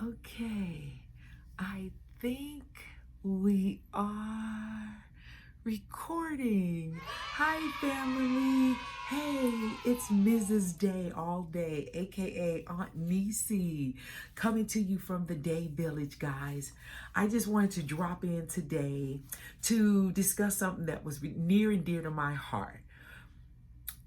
Okay, I think we are recording. Hi, family. Hey, it's Mrs. Day all day, aka Aunt Nisi, coming to you from the Day Village, guys. I just wanted to drop in today to discuss something that was near and dear to my heart.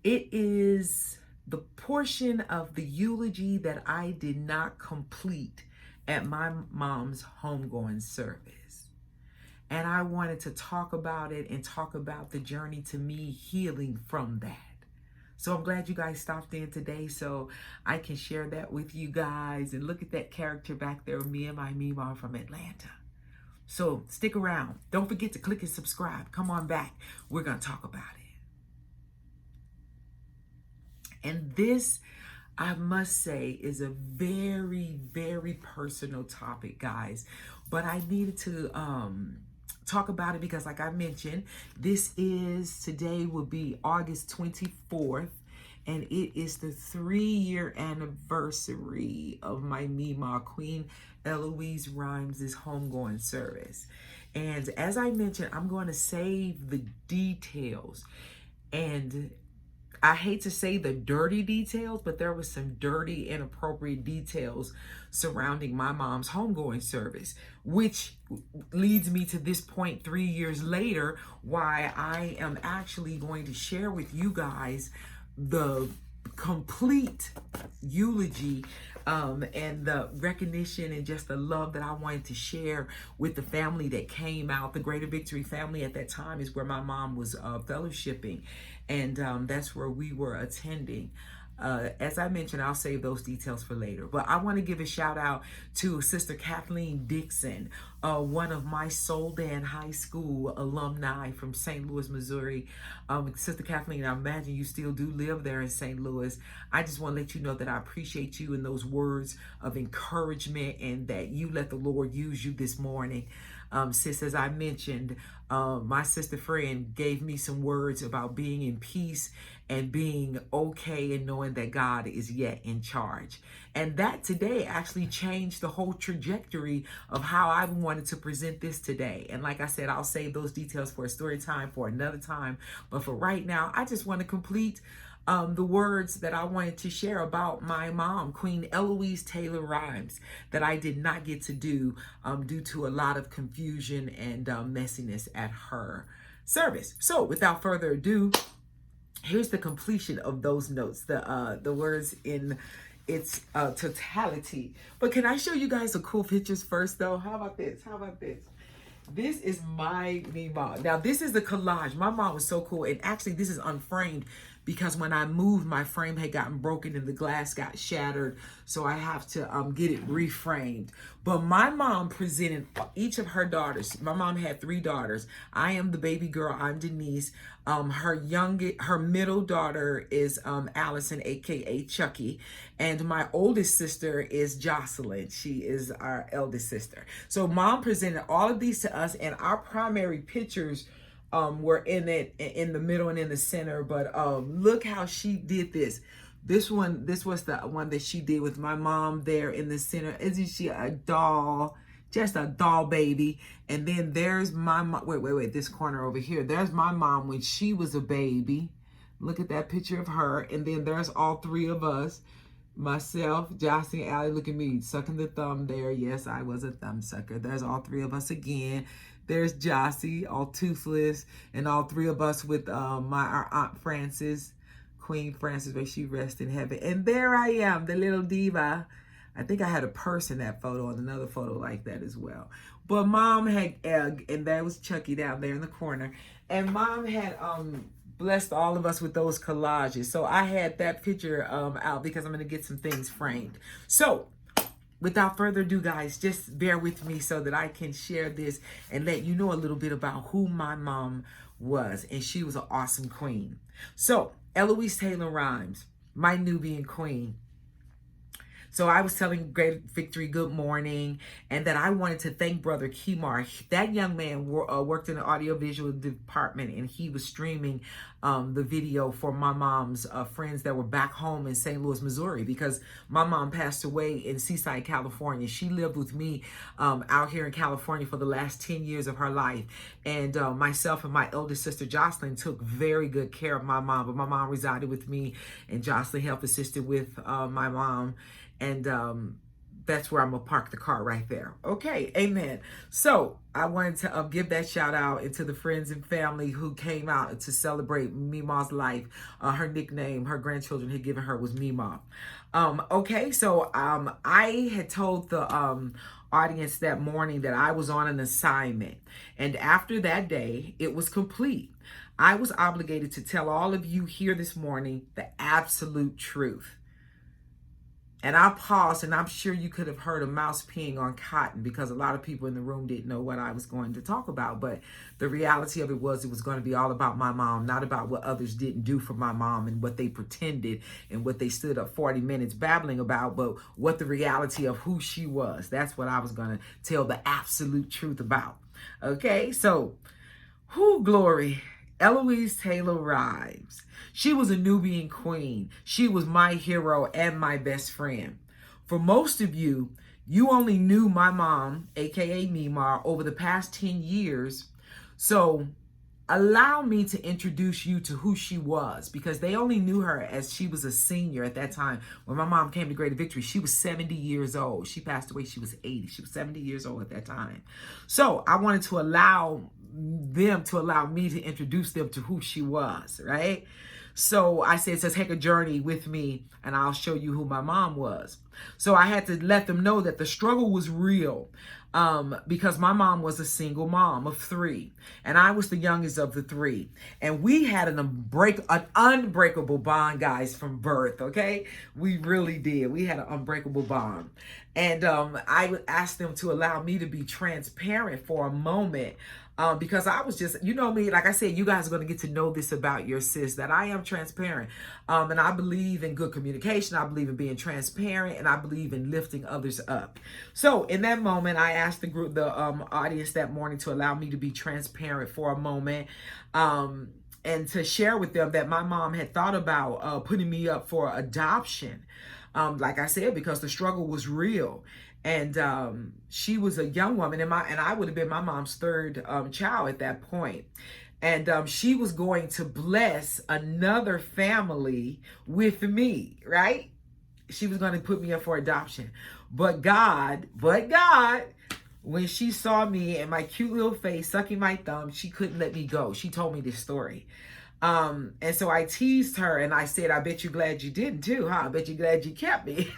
It is the portion of the eulogy that I did not complete at my mom's homegoing service. And I wanted to talk about it and talk about the journey to me healing from that. So I'm glad you guys stopped in today so I can share that with you guys. And look at that character back there, me and my Mima from Atlanta. So stick around. Don't forget to click and subscribe. Come on back. We're going to talk about it. And this, I must say, is a very, very personal topic, guys. But I needed to talk about it because, like I mentioned, today will be August 24th. And it is the 3-year anniversary of my Mima, Queen Eloise Rhymes' homegoing service. And as I mentioned, I'm going to save the details. And I hate to say the dirty details, but there was some dirty, inappropriate details surrounding my mom's homegoing service, which leads me to this point 3 years later, why I am actually going to share with you guys the complete eulogy and the recognition and just the love that I wanted to share with the family that came out. The Greater Victory family at that time is where my mom was fellowshipping, and that's where we were attending. As I mentioned, I'll save those details for later. But I want to give a shout out to Sister Kathleen Dixon, one of my Soldan High School alumni from St. Louis, Missouri. Sister Kathleen, I imagine you still do live there in St. Louis. I just want to let you know that I appreciate you and those words of encouragement and that you let the Lord use you this morning. Sis, as I mentioned, my sister friend gave me some words about being in peace and being okay and knowing that God is yet in charge. And that today actually changed the whole trajectory of how I wanted to present this today. And like I said, I'll save those details for a story time for another time. But for right now, I just want to complete the words that I wanted to share about my mom, Queen Eloise Taylor Rhymes, that I did not get to do due to a lot of confusion and messiness at her service. So without further ado, here's the completion of those notes, the words in its totality. But can I show you guys some cool pictures first, though? How about this? This is my Mima. Now, this is the collage. My mom was so cool. And actually, this is unframed because when I moved, my frame had gotten broken and the glass got shattered. So I have to get it reframed. But my mom presented each of her daughters. My mom had 3 daughters. I am the baby girl. I'm Denise. Her middle daughter is Allison, aka Chucky, and my oldest sister is Jocelyn. She is our eldest sister. So mom presented all of these to us, and our primary pictures were in the middle and in the center. But look how she did this. This was the one that she did with my mom there in the center. Isn't she a doll? Just a doll baby. And then there's my mom. Wait, this corner over here. There's my mom when she was a baby. Look at that picture of her. And then there's all 3 of us. Myself, Jossie, and Allie. Look at me sucking the thumb there. Yes, I was a thumb sucker. There's all 3 of us again. There's Jossie, all toothless. And all 3 of us with our Aunt Frances, Queen Frances, may she rest in heaven. And there I am, the little diva. I think I had a purse in that photo and another photo like that as well. But mom had, and that was Chucky down there in the corner. And mom had blessed all of us with those collages. So I had that picture out because I'm going to get some things framed. So without further ado, guys, just bear with me so that I can share this and let you know a little bit about who my mom was. And she was an awesome queen. So Eloise Taylor Rhymes, my Nubian queen. So I was telling Great Victory good morning, and that I wanted to thank Brother Kemar. That young man worked in the audiovisual department, and he was streaming the video for my mom's friends that were back home in St. Louis, Missouri, because my mom passed away in Seaside, California. She lived with me out here in California for the last 10 years of her life. And myself and my eldest sister, Jocelyn, took very good care of my mom. But my mom resided with me, and Jocelyn helped assisted with my mom. And that's where I'm gonna park the car right there. Okay, amen. So I wanted to give that shout out and to the friends and family who came out to celebrate Mima's life. Her nickname, her grandchildren had given her was Mima. Okay, so I had told the audience that morning that I was on an assignment, and after that day, it was complete. I was obligated to tell all of you here this morning the absolute truth. And I paused, and I'm sure you could have heard a mouse peeing on cotton, because a lot of people in the room didn't know what I was going to talk about. But the reality of it was going to be all about my mom, not about what others didn't do for my mom and what they pretended and what they stood up 40 minutes babbling about, but what the reality of who she was. That's what I was going to tell the absolute truth about. Okay, so, who glory. Eloise Taylor Rives. She was a Nubian queen. She was my hero and my best friend. For most of you, you only knew my mom, aka Mima, over the past 10 years. So allow me to introduce you to who she was, because they only knew her as she was a senior at that time. When my mom came to Greater Victory, she was 70 years old. She passed away, she was 80. She was 70 years old at that time. So I wanted to allow me to introduce them to who she was, right? So I said, so take a journey with me and I'll show you who my mom was. So I had to let them know that the struggle was real, because my mom was a single mom of 3, and I was the youngest of the 3. And we had an unbreakable bond, guys, from birth, okay? We really did. We had an unbreakable bond. And I would ask them to allow me to be transparent for a moment, because I was just, you know me, like I said, you guys are going to get to know this about your sis, that I am transparent. And I believe in good communication. I believe in being transparent, and I believe in lifting others up. So in that moment, I asked the audience that morning to allow me to be transparent for a moment, and to share with them that my mom had thought about putting me up for adoption. Like I said, because the struggle was real. And she was a young woman, and I would have been my mom's 3rd child at that point. And she was going to bless another family with me, right? She was going to put me up for adoption. But God, when she saw me and my cute little face sucking my thumb, she couldn't let me go. She told me this story. And so I teased her and I said, I bet you're glad you didn't too, huh? I bet you're glad you kept me.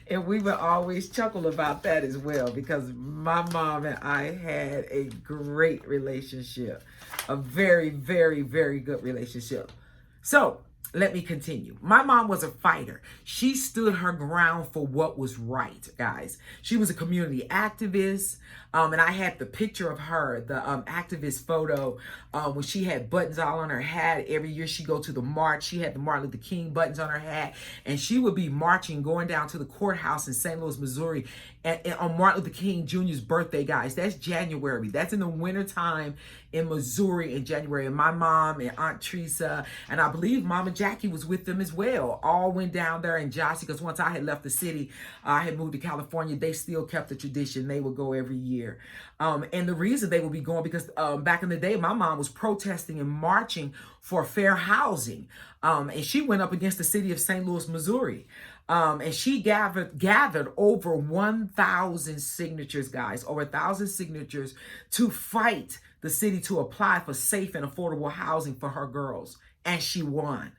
And we would always chuckle about that as well, because my mom and I had a great relationship, a very, very, very good relationship. So let me continue. My mom was a fighter. She stood her ground for what was right, guys. She was a community activist. And I had the picture of her, the activist photo, when she had buttons all on her hat. Every year she'd go to the march. She had the Martin Luther King buttons on her hat. And she would be marching, going down to the courthouse in St. Louis, Missouri, on Martin Luther King Jr.'s birthday, guys. That's January. That's in the wintertime in Missouri in January. And my mom and Aunt Teresa, and I believe Mama Jackie was with them as well, all went down there. And Josie, because once I had left the city, I had moved to California, they still kept the tradition. They would go every year. And the reason they would be going, because back in the day, my mom was protesting and marching for fair housing. And she went up against the city of St. Louis, Missouri. And she gathered over 1,000 signatures, guys, over 1,000 signatures to fight the city to apply for safe and affordable housing for her girls. And she won.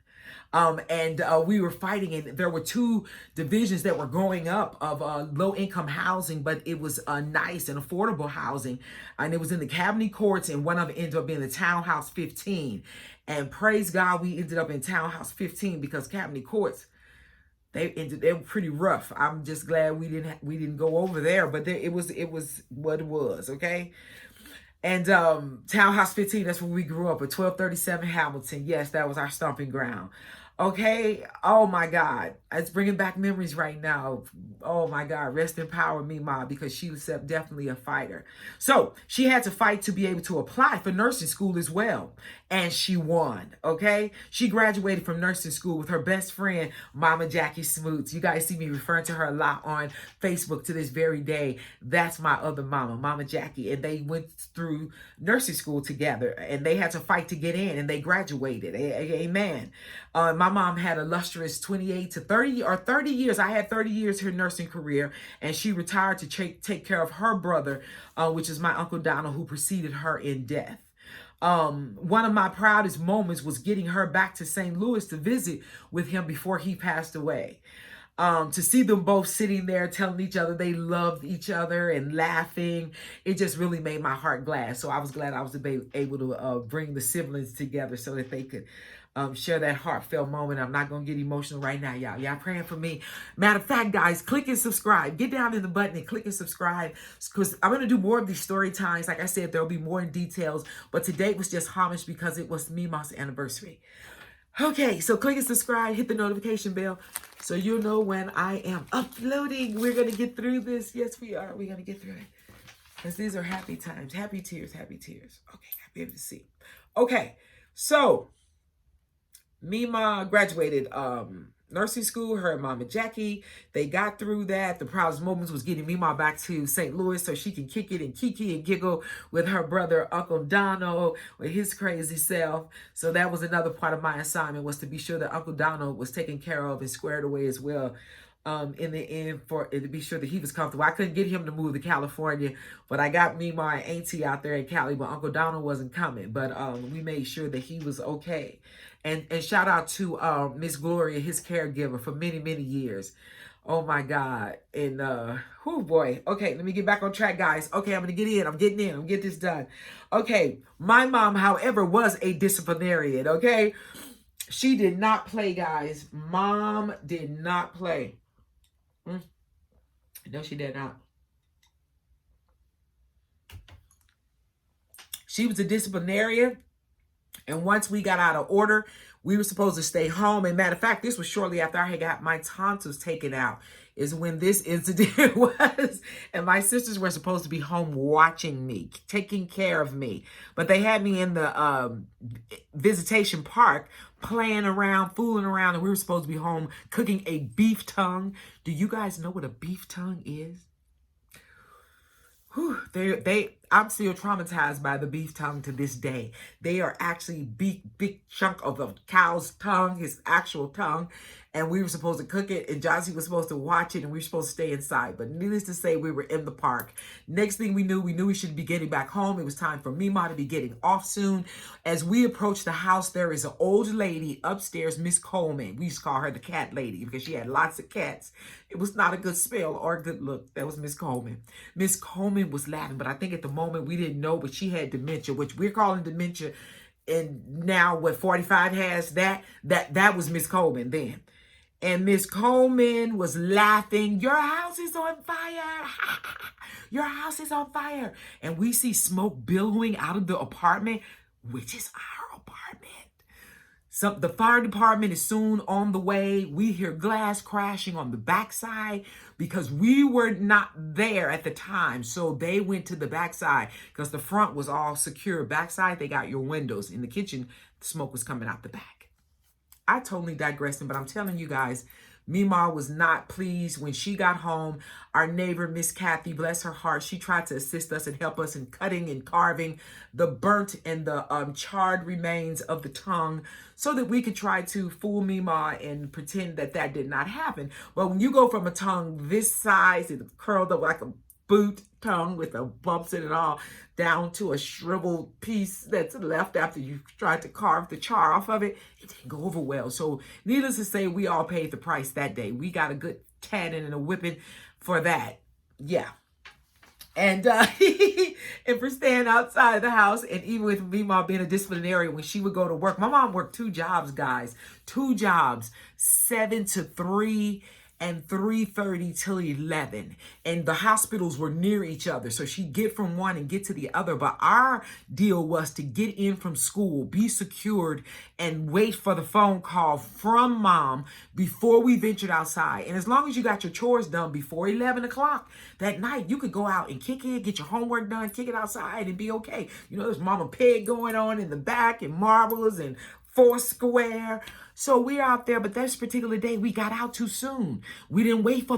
We were fighting, and there were 2 divisions that were going up of low-income housing, but it was nice and affordable housing, and it was in the Cabinet Courts, and one of them ended up being the Townhouse 15. And praise God, we ended up in Townhouse 15, because Cabinet Courts, they were pretty rough. I'm just glad we didn't go over there, but it was what it was, okay? And Townhouse 15, that's where we grew up, at 1237 Hamilton. Yes, that was our stomping ground. Okay, oh my God. It's bringing back memories right now. Oh my God, rest in power, Mima, because she was definitely a fighter. So she had to fight to be able to apply for nursing school as well. And she won, okay? She graduated from nursing school with her best friend, Mama Jackie Smoots. You guys see me referring to her a lot on Facebook to this very day. That's my other mama, Mama Jackie. And they went through nursing school together and they had to fight to get in and they graduated. Amen. My mom had a illustrious 28 to 30 or 30 years. I had 30 years her nursing career, and she retired to take care of her brother, which is my Uncle Donald, who preceded her in death. One of my proudest moments was getting her back to St. Louis to visit with him before he passed away. To see them both sitting there telling each other they loved each other and laughing, it just really made my heart glad. So I was glad I was able to bring the siblings together so that they could share that heartfelt moment. I'm not going to get emotional right now, y'all. Y'all praying for me. Matter of fact, guys, click and subscribe. Get down in the button and click and subscribe because I'm going to do more of these story times. Like I said, there'll be more in details, but today was just homage because it was Mima's anniversary. Okay, so click and subscribe, hit the notification bell so you'll know when I am uploading. We're going to get through this. Yes, we are. We're going to get through it because these are happy times. Happy tears, happy tears. Okay, I'll be able to see. Okay, so Mima graduated nursing school, her and Mama Jackie. They got through that. The proudest moments was getting Mima back to St. Louis so she can kick it and kiki and giggle with her brother, Uncle Donald, with his crazy self. So that was another part of my assignment, was to be sure that Uncle Donald was taken care of and squared away as well. In the end, for to be sure that he was comfortable. I couldn't get him to move to California, but I got Mima and Auntie out there in Cali, but Uncle Donald wasn't coming. But we made sure that he was okay. And shout out to Miss Gloria, his caregiver, for many, many years. Oh my God. And oh boy. Okay, let me get back on track, guys. Okay, I'm gonna get in. I'm getting in. I'm gonna get this done. Okay, my mom, however, was a disciplinarian. Okay, she did not play, guys. Mom did not play. No, she did not. She was a disciplinarian. And once we got out of order, we were supposed to stay home. And matter of fact, this was shortly after I had got my tonsils taken out, is when this incident was. And my sisters were supposed to be home watching me, taking care of me. But they had me in the visitation park playing around, fooling around, and we were supposed to be home cooking a beef tongue. Do you guys know what a beef tongue is? Whew, I'm still traumatized by the beef tongue to this day. They are actually big chunk of the cow's tongue, his actual tongue. And we were supposed to cook it, and Jossie was supposed to watch it, and we were supposed to stay inside. But needless to say, we were in the park. Next thing we knew we should be getting back home. It was time for Mima to be getting off soon. As we approached the house, there is an old lady upstairs, Miss Coleman. We used to call her the cat lady because she had lots of cats. It was not a good smell or a good look. That was Miss Coleman. Miss Coleman was laughing, but I think at the moment we didn't know, but she had dementia, which we're calling dementia. And now what 45 has, that was Miss Coleman then. And Miss Coleman was laughing. Your house is on fire. Your house is on fire. And we see smoke billowing out of the apartment, which is our apartment. So the fire department is soon on the way. We hear glass crashing on the backside because we were not there at the time. So they went to the backside because the front was all secure. Backside, they got your windows. In the kitchen, the smoke was coming out the back. I totally digressing, but I'm telling you guys, Mima was not pleased when she got home. Our neighbor, Miss Kathy, bless her heart, she tried to assist us and help us in cutting and carving the burnt and the charred remains of the tongue so that we could try to fool Mima and pretend that that did not happen. But when you go from a tongue this size, it curled up like a boot tongue with the bumps in it all, down to a shriveled piece that's left after you tried to carve the char off of it, it didn't go over well. So needless to say, we all paid the price that day. We got a good tatting and a whipping for that. Yeah. And and for staying outside the house, and even with Mima being a disciplinarian, when she would go to work, my mom worked 2 jobs, guys, 2 jobs, 7 to 3. and 3:30 till 11. And the hospitals were near each other. So she'd get from one and get to the other. But our deal was to get in from school, be secured, and wait for the phone call from mom before we ventured outside. And as long as you got your chores done before 11 o'clock that night, you could go out and kick it, get your homework done, kick it outside, and be okay. You know, there's Mama Pig going on in the back, and marbles, and Foursquare. So we're out there, but this particular day, we got out too soon. We didn't wait for